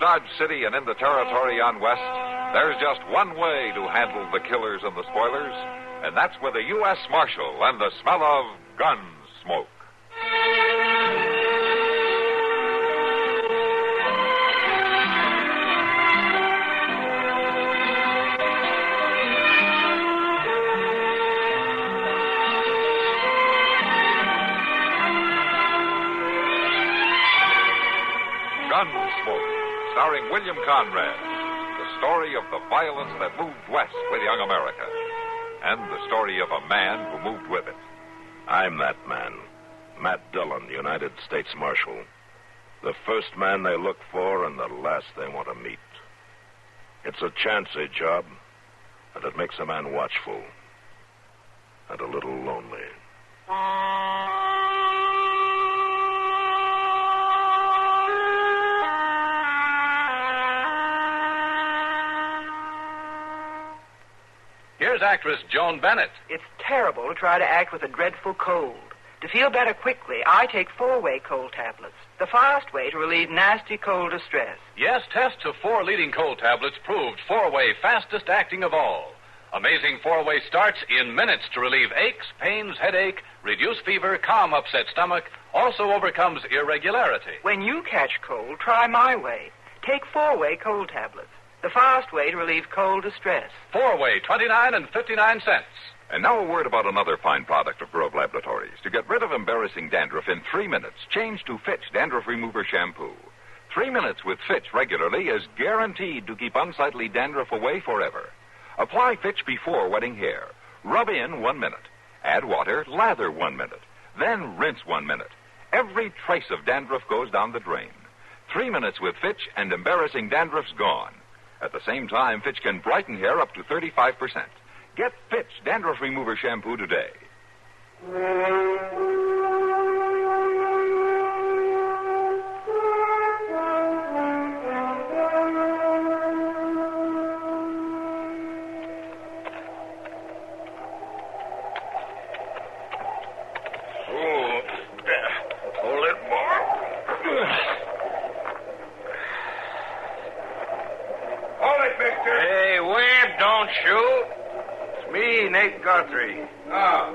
Dodge City and in the territory on west, there's just one way to handle the killers and the spoilers, and that's with a U.S. Marshal and the smell of gun smoke. Gunsmoke, starring William Conrad. The story of the violence that moved west with young America. And the story of a man who moved with it. I'm that man. Matt Dillon, United States Marshal. The first man they look for and the last they want to meet. It's a chancy job, and it makes a man watchful. And a little lonely. Here's actress Joan Bennett. It's terrible to try to act with a dreadful cold. To feel better quickly, I take 4-way cold tablets. The fast way to relieve nasty cold distress. Yes, tests of 4 leading cold tablets proved 4-way fastest acting of all. Amazing 4-way starts in minutes to relieve aches, pains, headache, reduce fever, calm upset stomach, also overcomes irregularity. When you catch cold, try my way. Take 4-way cold tablets. The fast way to relieve cold distress. 4-way, 29 and 59 cents. And now a word about another fine product of Grove Laboratories. To get rid of embarrassing dandruff in 3 minutes, change to Fitch Dandruff Remover Shampoo. 3 minutes with Fitch regularly is guaranteed to keep unsightly dandruff away forever. Apply Fitch before wetting hair. Rub in 1 minute. Add water, lather 1 minute. Then rinse 1 minute. Every trace of dandruff goes down the drain. 3 minutes with Fitch and embarrassing dandruff's gone. At the same time, Fitch can brighten hair up to 35%. Get Fitch Dandruff Remover Shampoo today. Hey, Webb, don't shoot. It's me, Nate Guthrie. Oh.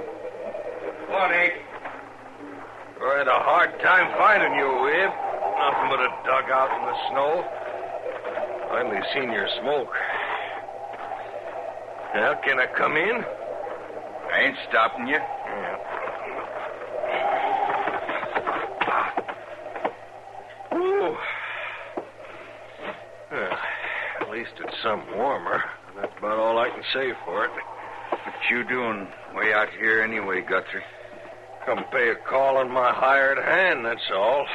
What, Nate? I had a hard time finding you, Webb. Nothing but a dugout in the snow. Finally seen your smoke. Well, can I come in? I ain't stopping you. Yeah. Ooh. Well, at least it's some warmer. That's about all I can say for it. What you doing way out here anyway, Guthrie? Come pay a call on my hired hand, that's all.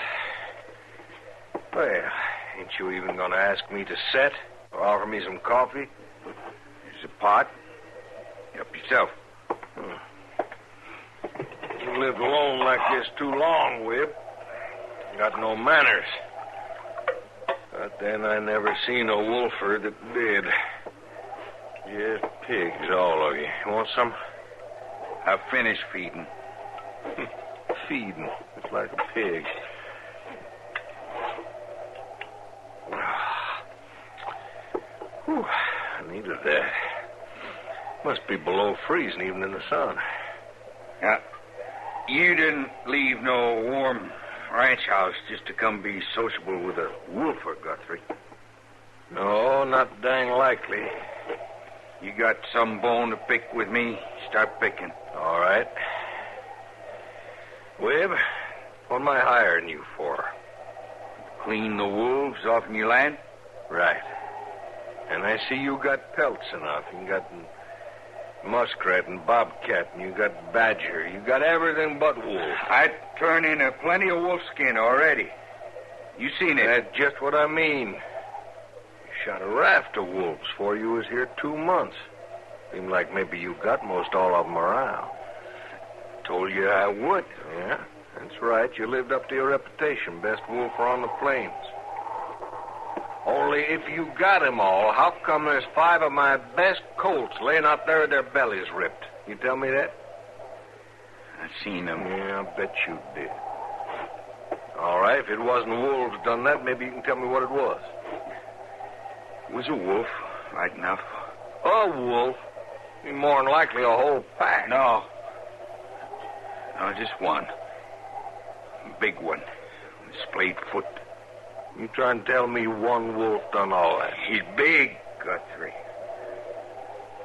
Well, ain't you even going to ask me to set or offer me some coffee? Here's a pot. Help yourself. You lived alone like this too long, Webb. Got no manners. But then I never seen a wolfer that did. Just pigs, all of you. Want some? I've finished feeding. Feeding. It's like a pig. Whew, I needed that. Must be below freezing even in the sun. Now, you didn't leave no warm ranch house just to come be sociable with a wolfer, Guthrie. No, not dang likely. You got some bone to pick with me? Start picking. All right. Webb, what am I hiring you for? Clean the wolves off in your land? Right. And I see you got pelts enough. You got muskrat and bobcat, and you got badger. You got everything but wolf. I turned in plenty of wolf skin already. You seen it? That's just what I mean. You shot a raft of wolves before you was here 2 months. Seemed like maybe you got most all of them around. Told you I would. Yeah, that's right. You lived up to your reputation, best wolfer on the plains. Only if you got 'em all, how come there's 5 of my best colts laying out there with their bellies ripped? You tell me that? I seen them. Yeah, I bet you did. All right, if it wasn't wolves done that, maybe you can tell me what it was. It was a wolf, right enough. A wolf? Be more than likely a whole pack. No, just one. A big one. Splayed foot. You trying to tell me one wolf done all that? He's big, Guthrie.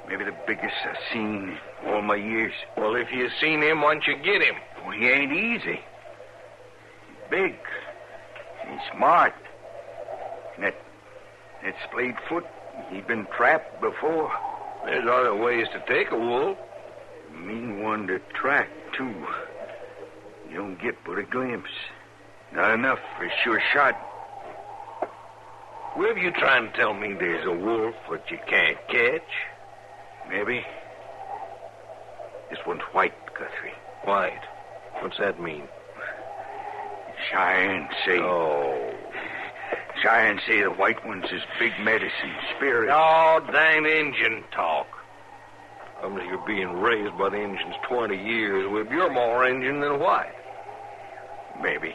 Maybe the biggest I've seen in all my years. Well, if you seen him, why don't you get him? Well, he ain't easy. He's big. He's smart. And that splayed foot, he's been trapped before. There's other ways to take a wolf. Mean one to track, too. You don't get but a glimpse. Not enough for a sure shot. Where you trying to tell me there's a wolf that you can't catch? Maybe. This one's white, Guthrie. White? What's that mean? Cheyenne say. Oh. Cheyenne say the white one's his big medicine spirit. Oh, dang Injun talk. Unless you're being raised by the Injuns 20 years, well, you're more Injun than white. Maybe.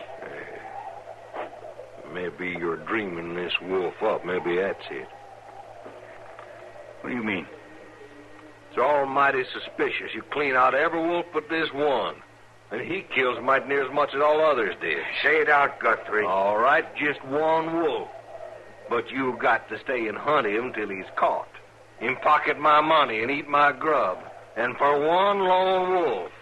Maybe you're dreaming this wolf up. Maybe that's it. What do you mean? It's almighty suspicious. You clean out every wolf but this one. And he kills mighty near as much as all others did. Say it out, Guthrie. All right, just one wolf. But you got to stay and hunt him till he's caught. Him pocket my money and eat my grub. And for one lone wolf,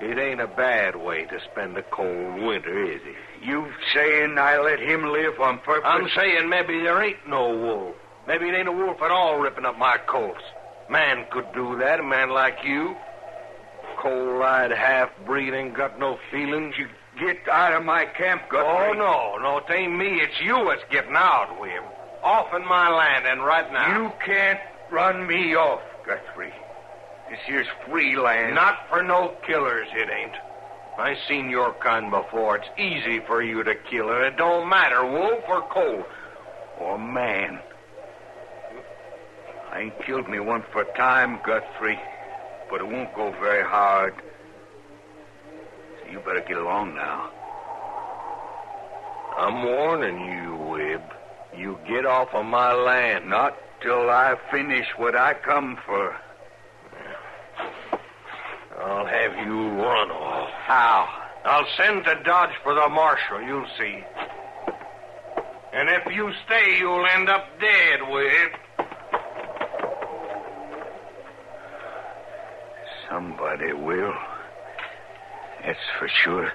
it ain't a bad way to spend a cold winter, is it? You saying I let him live on purpose? I'm saying maybe there ain't no wolf. Maybe it ain't a wolf at all ripping up my coats. Man could do that, a man like you. Cold-eyed half-breed ain't got no feelings. You get out of my camp, Guthrie. Oh, no, it ain't me. It's you that's getting out, William. Off in my land, and right now. You can't run me off, Guthrie. This here's free land. Not for no killers, it ain't. I seen your kind before. It's easy for you to kill, and it don't matter, wolf or cold. Or man. I ain't killed me one for time, Guthrie. But it won't go very hard. So you better get along now. I'm warning you, Wib. You get off of my land. Not till I finish what I come for. I'll have you run off. How? I'll send to Dodge for the marshal, you'll see. And if you stay, you'll end up dead, Wib. Somebody will. That's for sure.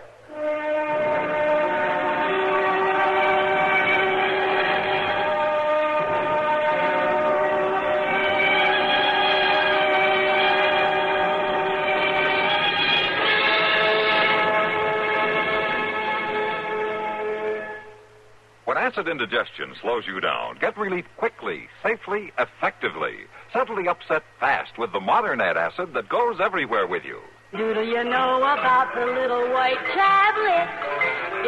When acid indigestion slows you down, get relief quickly, safely, effectively. Suddenly upset fast with the modern antacid that goes everywhere with you. Do you know about the little white tablet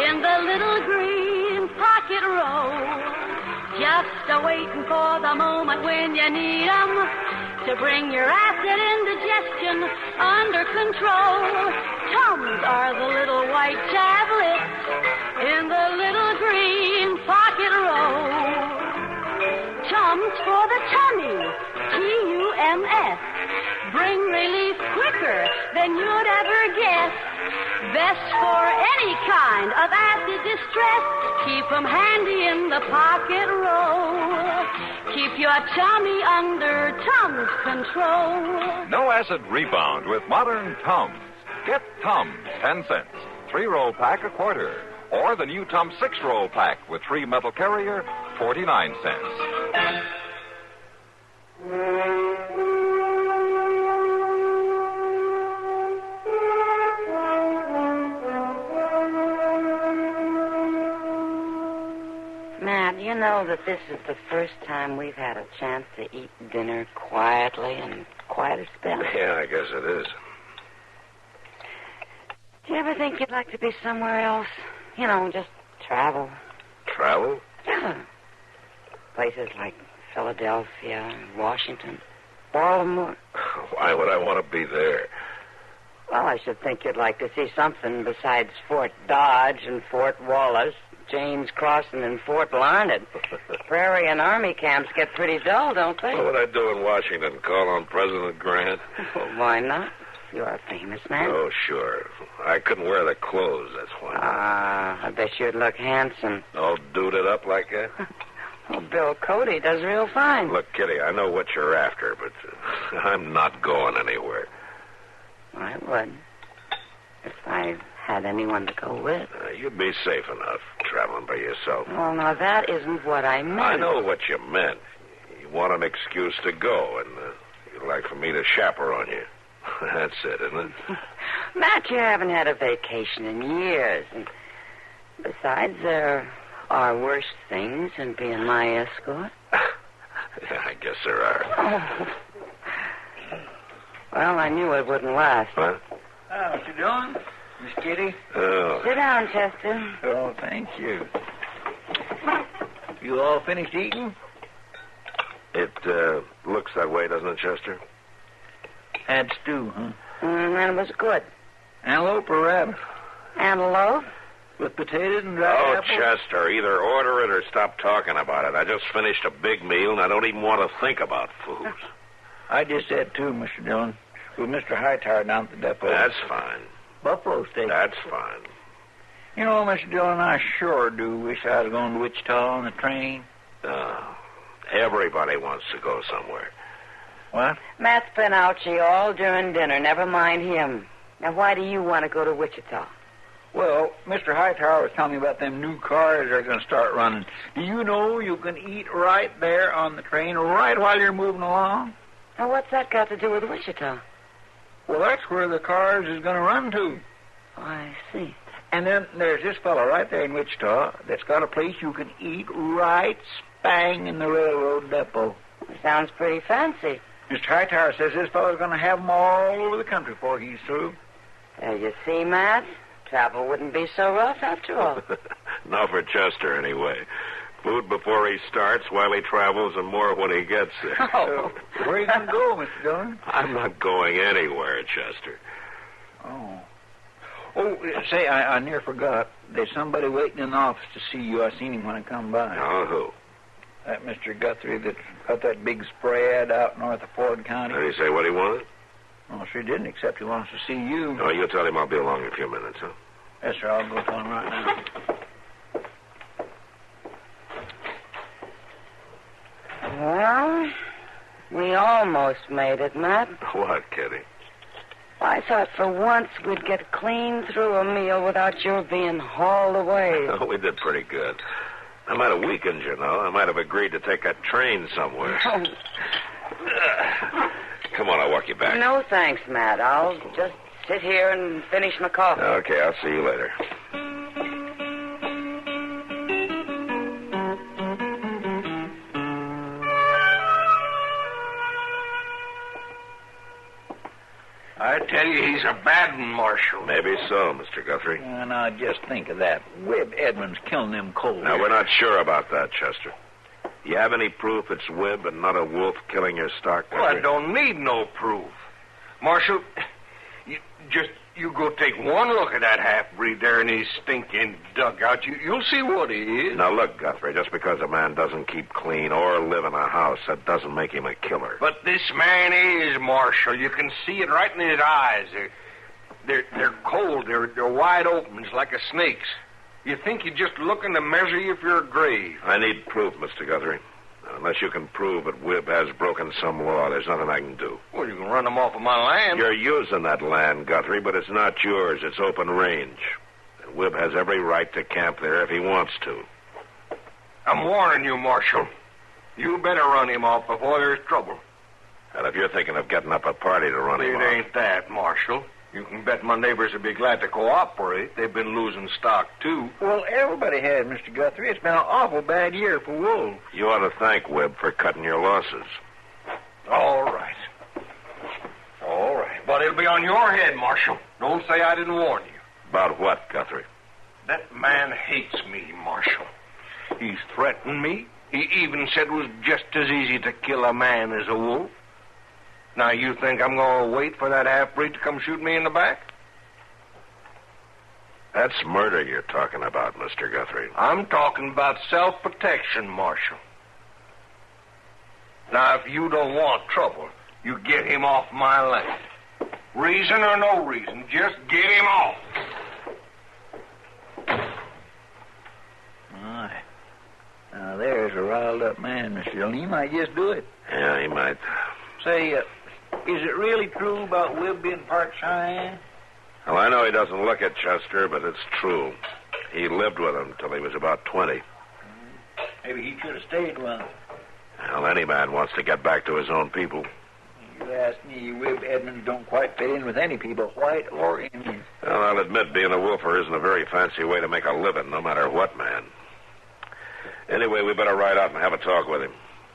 in the little green pocket roll? Just a-waiting for the moment when you need 'em to bring your acid indigestion under control. Tums are the little white tablets in the little green pocket roll. Tums for the tummy, Tums. Bring relief quicker than you'd ever guess. Best for any kind of acid distress. Keep 'em handy in the pocket roll. Keep your tummy under Tums control. No acid rebound with modern Tums. Get Tums, 10 cents. 3-roll pack, a quarter. Or the new Tums 6-roll pack with 3 metal carrier, 49 cents. Matt, you know that this is the first time we've had a chance to eat dinner quietly in quite a spell. Yeah, I guess it is. Do you ever think you'd like to be somewhere else? You know, just travel. Travel? Yeah. Places like Philadelphia, Washington, Baltimore. Why would I want to be there? Well, I should think you'd like to see something besides Fort Dodge and Fort Wallace, James Crossing and Fort Larned. Prairie and Army camps get pretty dull, don't they? What would I do in Washington? Call on President Grant? Well, why not? You're a famous man. Oh, sure. I couldn't wear the clothes, that's why. I bet you'd look handsome. All duded up like that? Well, Bill Cody does real fine. Look, Kitty, I know what you're after, but I'm not going anywhere. I would. If I had anyone to go with. You'd be safe enough traveling by yourself. Well, now, that isn't what I meant. I know what you meant. You want an excuse to go, and you'd like for me to chaperone you. That's it, isn't it? Matt, you haven't had a vacation in years. And besides, there are worse things than being my escort. Yeah, I guess there are. Oh. Well, I knew it wouldn't last. Huh? What you doing, Miss Kitty? Oh. Sit down, Chester. Oh, thank you. You all finished eating? It looks that way, doesn't it, Chester? Had stew, huh? And it was good. Antelope or rabbit? Antelope? With potatoes and dried apples? Chester, either order it or stop talking about it. I just finished a big meal, and I don't even want to think about food. I just had two, Mr. Dillon, with Mr. Hightower down at the depot. That's fine. Buffalo steak. That's fine. You know, Mr. Dillon, I sure do wish I was going to Wichita on the train. Everybody wants to go somewhere. What? Matt's been out all during dinner. Never mind him. Now, why do you want to go to Wichita? Well, Mr. Hightower was telling me about them new cars that are going to start running. Do you know you can eat right there on the train, right while you're moving along? Now, what's that got to do with Wichita? Well, that's where the cars is going to run to. Oh, I see. And then there's this fellow right there in Wichita that's got a place you can eat right spang in the railroad depot. Sounds pretty fancy. Mr. Hightower says this fellow's going to have them all over the country before he's through. There you see, Matt. Travel wouldn't be so rough after all. Not for Chester, anyway. Food before he starts, while he travels, and more when he gets there. Oh. Where are you going to go, Mr. Dillon? I'm not going anywhere, Chester. Oh. Oh, say, I near forgot. There's somebody waiting in the office to see you. I seen him when I come by. Oh, who? That Mr. Guthrie that's got that big spread out north of Ford County. Did he say what he wanted? Well, sure didn't, except he wants to see you. Oh, you tell him I'll be along in a few minutes, huh? Yes, sir. I'll go tell him right now. Well, we almost made it, Matt. What, Kitty? I thought for once we'd get clean through a meal without your being hauled away. Oh, we did pretty good. I might have weakened, you know. I might have agreed to take a train somewhere. Oh. Come on, I'll walk you back. No, thanks, Matt. I'll just sit here and finish my coffee. Okay, I'll see you later. I tell you, he's a bad one, Marshal. Maybe so, Mr. Guthrie. Now, just think of that. Webb Edmonds killing them cold. Now, we're not sure about that, Chester. You have any proof it's Webb and not a wolf killing your stock? Well, I don't need no proof. Marshal, you go take one look at that half-breed there in his stinking dugout. You'll see what he is. Now, look, Guthrie, just because a man doesn't keep clean or live in a house, that doesn't make him a killer. But this man is, Marshal. You can see it right in his eyes. They're cold. They're wide open. It's like a snake's. You think you're just looking to measure you for your grave. I need proof, Mr. Guthrie. Unless you can prove that Webb has broken some law, there's nothing I can do. Well, you can run him off of my land. You're using that land, Guthrie, but it's not yours. It's open range. And Webb has every right to camp there if he wants to. I'm warning you, Marshal. You better run him off before there's trouble. And if you're thinking of getting up a party to run him off... It ain't that, Marshal. You can bet my neighbors would be glad to cooperate. They've been losing stock, too. Well, everybody has, Mr. Guthrie. It's been an awful bad year for wolves. You ought to thank Webb for cutting your losses. All right. All right. But it'll be on your head, Marshal. Don't say I didn't warn you. About what, Guthrie? That man hates me, Marshal. He's threatened me. He even said it was just as easy to kill a man as a wolf. Now, you think I'm going to wait for that half-breed to come shoot me in the back? That's murder you're talking about, Mr. Guthrie. I'm talking about self-protection, Marshal. Now, if you don't want trouble, you get him off my land. Reason or no reason, just get him off. Aye. Now, there's a riled-up man, Mr. Dillon. He might just do it. Yeah, he might. Say, is it really true about Webb being part Cheyenne? Well, I know he doesn't look it, Chester, but it's true. He lived with him till he was about 20. Maybe he should have stayed with him. Well, any man wants to get back to his own people. You ask me, Webb Edmonds don't quite fit in with any people, white or Indian. Well, I'll admit being a wolfer isn't a very fancy way to make a living, no matter what, man. Anyway, we better ride out and have a talk with him.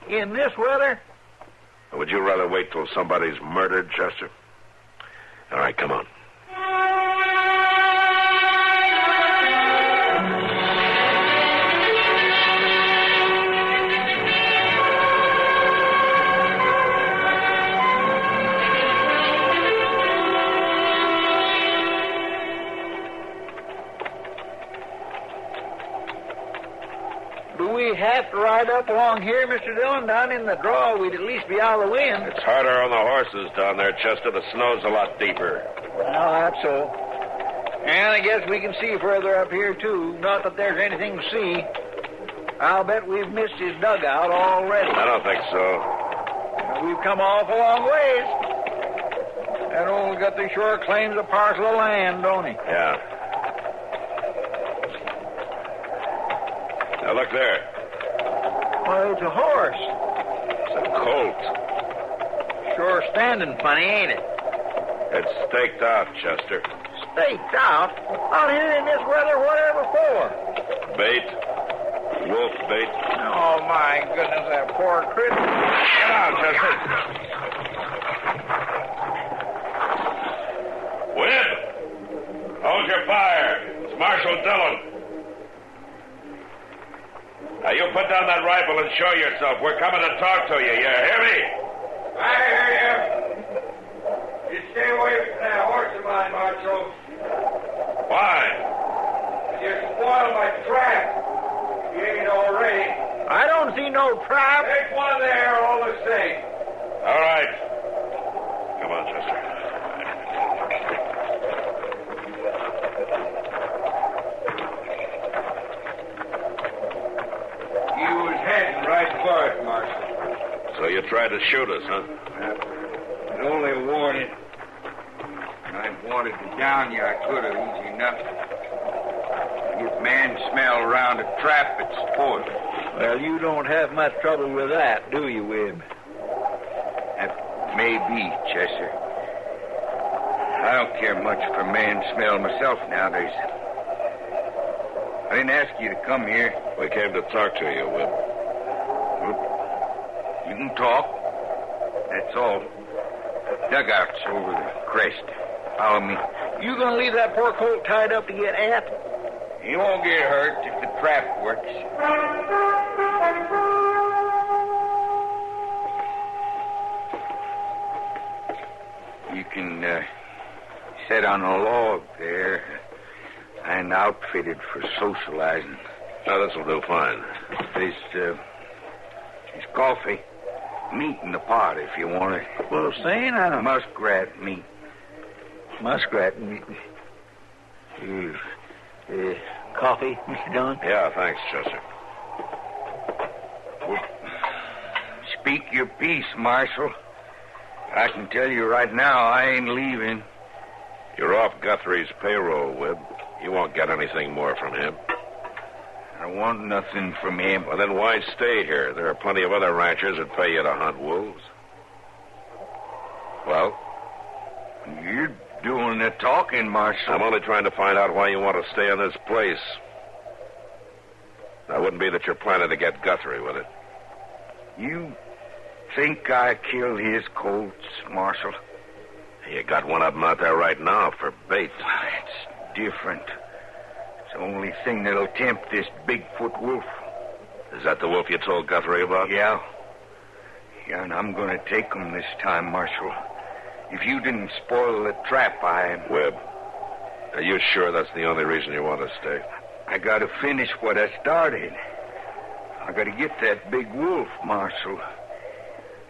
In this weather? Would you rather wait till somebody's murdered, Chester? All right, come on. Do we have to ride up along here, Mr. Dillon? Down in the draw, we'd at least be out of the wind. It's harder on the horses down there, Chester. The snow's a lot deeper. Well, that's so. And I guess we can see further up here, too. Not that there's anything to see. I'll bet we've missed his dugout already. I don't think so. We've come off a long ways. That old Guthrie sure claims a parcel of land, don't he? Yeah. Now, look there. Well, it's a horse. It's a colt. Sure standing funny, ain't it? It's staked out, Chester. Staked out? Out here in this weather, whatever for? Bait. Wolf bait. Oh, my goodness, that poor critter. Get out, Chester. Webb! Hold your fire. It's Marshal Dillon. Now, you put down that rifle and show yourself. We're coming to talk to you. You hear me? I hear you. You stay away from that horse of mine, Marshal. Why? You spoiled my trap. You ain't already. I don't see no trap. There's one there all the same. All right. Come on, Chester. You was heading right for it, Marshal. So you tried to shoot us, huh? I'd only warning. I wanted to down you, I could have, easy enough. If man smell around a trap, it's spoiled. Well, you don't have much trouble with that, do you, Webb? That may be, Chester. I don't care much for man smell myself nowadays. I didn't ask you to come here. We came to talk to you, Webb. You can talk. That's all. Dugout's over the crest. Follow me. You gonna leave that poor colt tied up to get at? He won't get hurt if the trap works. You can sit on a log there and outfitted for socializing. Now, this will do fine. There's coffee. Meat in the pot if you want it. Well, say now. Muskrat meat. Muskrat meat. Coffee, Mr. Dillon? Yeah, thanks, Chester. Well, speak your piece, Marshal. I can tell you right now, I ain't leaving. You're off Guthrie's payroll, Webb. You won't get anything more from him. I want nothing from him. Well, then why stay here? There are plenty of other ranchers that pay you to hunt wolves. Well, you're doing the talking, Marshal. I'm only trying to find out why you want to stay in this place. That wouldn't be that you're planning to get Guthrie with it. You think I killed his colts, Marshal? You got one of them out there right now for bait. It's different. It's the only thing that'll tempt this Bigfoot wolf. Is that the wolf you told Guthrie about? Yeah. Yeah, and I'm going to take him this time, Marshal. If you didn't spoil the trap, Webb, Are you sure that's the only reason you want to stay? I got to finish what I started. I got to get that big wolf, Marshal.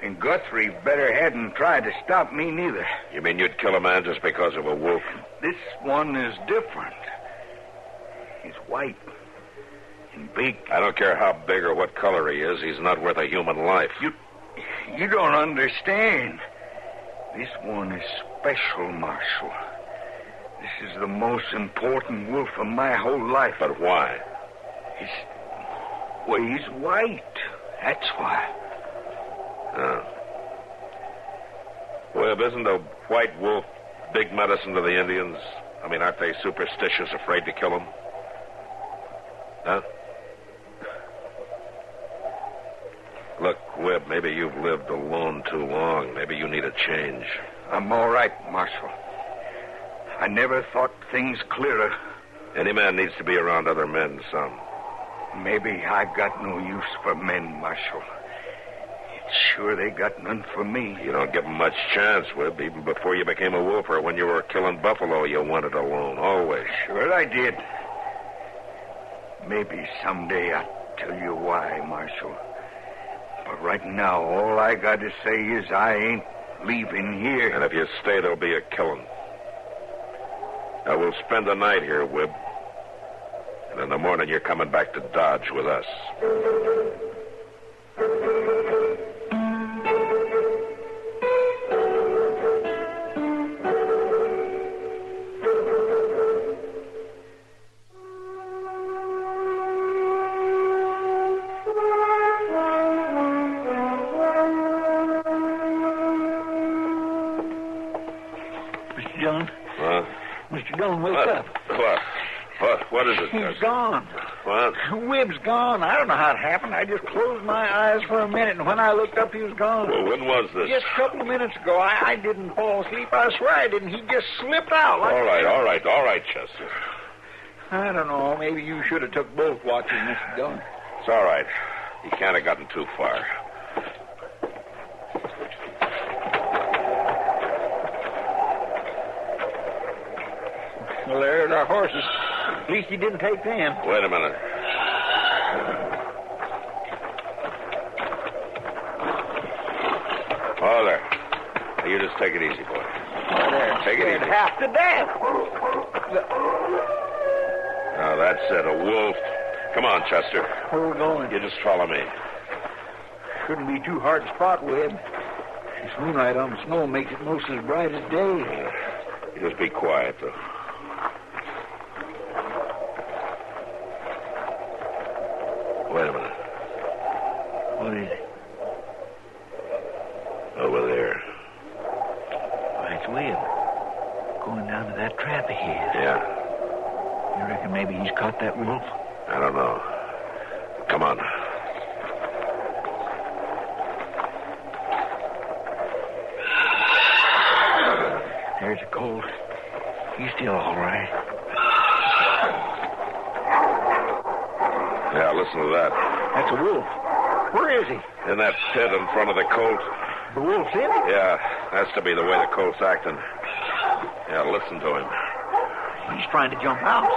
And Guthrie better hadn't tried to stop me neither. You mean you'd kill a man just because of a wolf? This one is different. He's white and big. I don't care how big or what color he is. He's not worth a human life. You don't understand. This one is special, Marshal. This is the most important wolf of my whole life. But why? He's white. That's why. Webb, isn't a white wolf big medicine to the Indians? I mean, aren't they superstitious, afraid to kill him? Huh? Look, Webb, maybe you've lived alone too long. Maybe you need a change. I'm all right, Marshal. I never thought things clearer. Any man needs to be around other men some. Maybe I've got no use for men, Marshal. It's sure they got none for me. You don't give them much chance, Webb. Even before you became a wolf or when you were killing buffalo, you wanted alone, always. Sure I did. Maybe someday I'll tell you why, Marshal. But right now, all I got to say is I ain't leaving here. And if you stay, there'll be a killing. I will spend the night here, Webb. And in the morning, you're coming back to Dodge with us. Mr. Dillon? Huh? Mr. Dillon, wake up. What is it, He's gone. What? Webb's gone. I don't know how it happened. I just closed my eyes for a minute, and when I looked up, he was gone. Well, when was this? Just a couple of minutes ago. I didn't fall asleep. I swear I didn't. He just slipped out. All right, Chester. I don't know. Maybe you should have took both watches, Mr. Dillon. It's all right. He can't have gotten too far. Well, there's our horses. At least he didn't take them. Wait a minute. Oh, there. Now, you just take it easy, boy. Oh, there. Take it easy. Half to death. Now, that's it. A wolf. Come on, Chester. Where are we going? You just follow me. Shouldn't be too hard to spot, Webb. This moonlight on the snow makes it most as bright as day. You just be quiet, though. Wait a minute. What is it? Over there. Why, it's Webb. Going down to that trap of his. Yeah. You reckon maybe he's caught that wolf? I don't know. Come on. There's a colt. He's still all right. Yeah, listen to that. That's a wolf. Where is he? In that pit in front of the colt. The wolf's in it? Yeah, has to be the way the colt's acting. Yeah, listen to him. He's trying to jump out.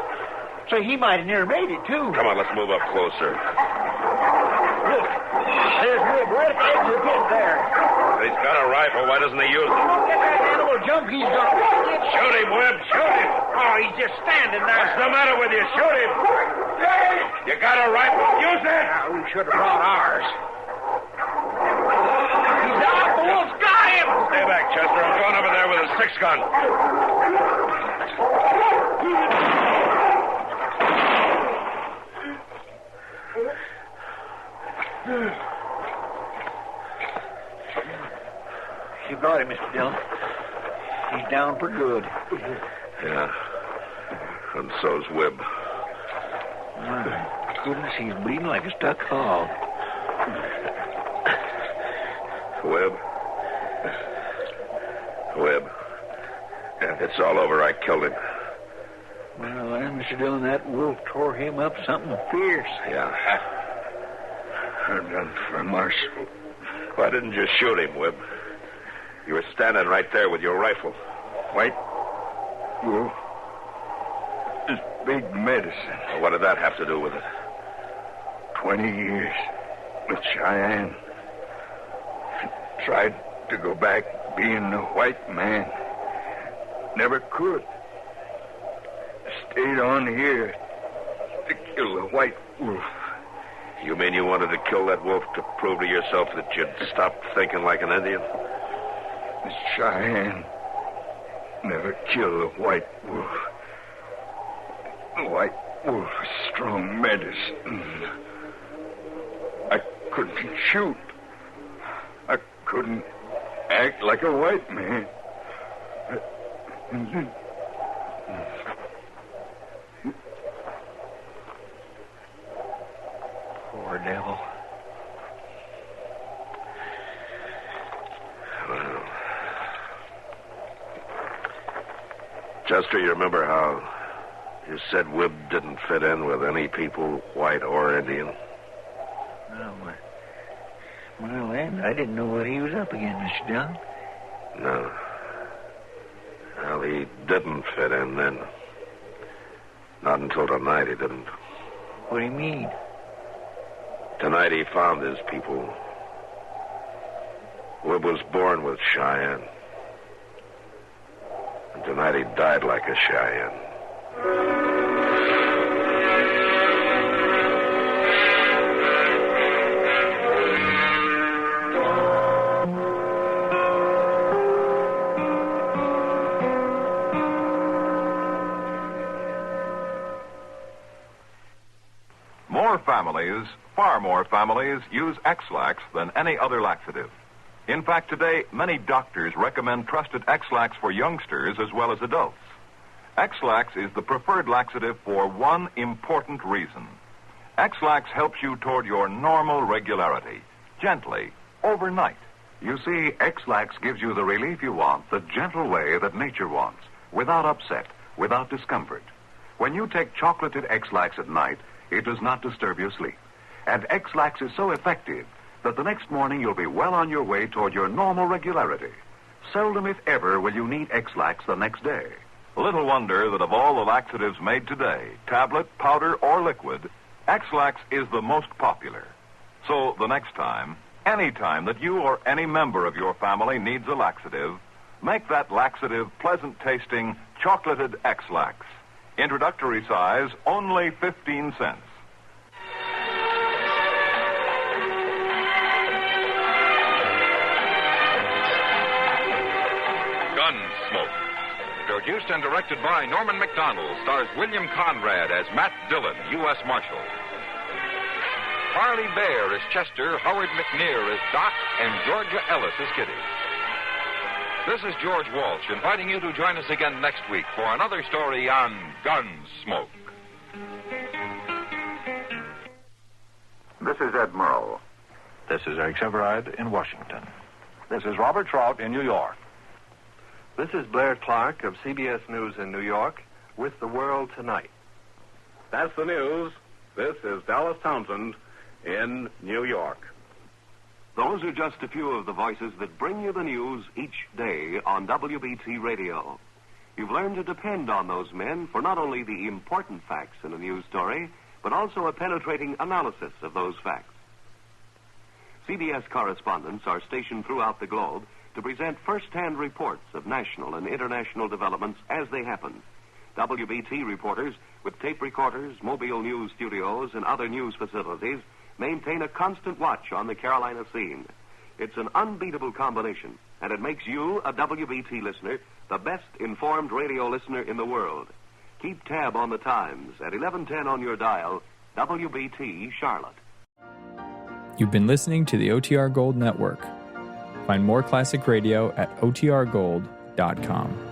So he might have near made it, too. Come on, let's move up closer. Look. There's Webb right at the edge of the pit there. He's got a rifle. Why doesn't he use it? Look at that animal jump he's done. Shoot him, Webb. Shoot him. Oh, he's just standing there. What's the matter with you? Shoot him. You got a rifle. Use it. We should have brought ours. He's out. The wolf's got him. Stay back, Chester. I'm going over there with a 6-gun. You got him, Mr. Dillon. He's down for good. Yeah. And so's Webb. My goodness, he's bleeding like a stuck hog. Webb. It's all over. I killed him. Well, then, Mr. Dillon, that wolf tore him up something fierce. Yeah. I'm done for Marshal. Why didn't you shoot him, Webb? You were standing right there with your rifle. White wolf. big medicine. Well, what did that have to do with it? 20 years with Cheyenne. Tried to go back being a white man. Never could. Stayed on here to kill the white wolf. You mean you wanted to kill that wolf to prove to yourself that you'd stopped thinking like an Indian? Miss Cheyenne never killed a white wolf. The white wolf is strong medicine. I couldn't shoot. I couldn't act like a white man. Poor devil. Well, Chester, you remember how you said Wibb didn't fit in with any people, white or Indian? Well, then, I didn't know what he was up against, Mr. Dillon. No. Well, he didn't fit in then. Not until tonight he didn't. What do you mean? Tonight he found his people. Wibb was born with Cheyenne. And tonight he died like a Cheyenne. Far more families, use X-Lax than any other laxative. In fact, today, many doctors recommend trusted X-Lax for youngsters as well as adults. X-Lax is the preferred laxative for one important reason. X-Lax helps you toward your normal regularity, gently, overnight. You see, X-Lax gives you the relief you want, the gentle way that nature wants, without upset, without discomfort. When you take chocolated X-Lax at night, it does not disturb your sleep. And X-Lax is so effective that the next morning you'll be well on your way toward your normal regularity. Seldom, if ever, will you need X-Lax the next day. Little wonder that of all the laxatives made today, tablet, powder, or liquid, X-Lax is the most popular. So the next time, any time that you or any member of your family needs a laxative, make that laxative pleasant-tasting, chocolated X-Lax. Introductory size, only 15 cents. Gunsmoke. Produced and directed by Norman Macdonald, stars William Conrad as Matt Dillon, U.S. Marshal. Harley Bear as Chester, Howard McNear as Doc, and Georgia Ellis as Kitty. This is George Walsh inviting you to join us again next week for another story on Gunsmoke. This is Ed Murrow. This is Eric Severide in Washington. This is Robert Trout in New York. This is Blair Clark of CBS News in New York with The World Tonight. That's the news. This is Dallas Townsend in New York. Those are just a few of the voices that bring you the news each day on WBT Radio. You've learned to depend on those men for not only the important facts in a news story, but also a penetrating analysis of those facts. CBS correspondents are stationed throughout the globe to present first-hand reports of national and international developments as they happen. WBT reporters with tape recorders, mobile news studios, and other news facilities maintain a constant watch on the Carolina scene. It's an unbeatable combination, and it makes you, a WBT listener, the best informed radio listener in the world. Keep tab on the times at 1110 on your dial, WBT Charlotte. You've been listening to the OTR Gold Network. Find more classic radio at otrgold.com.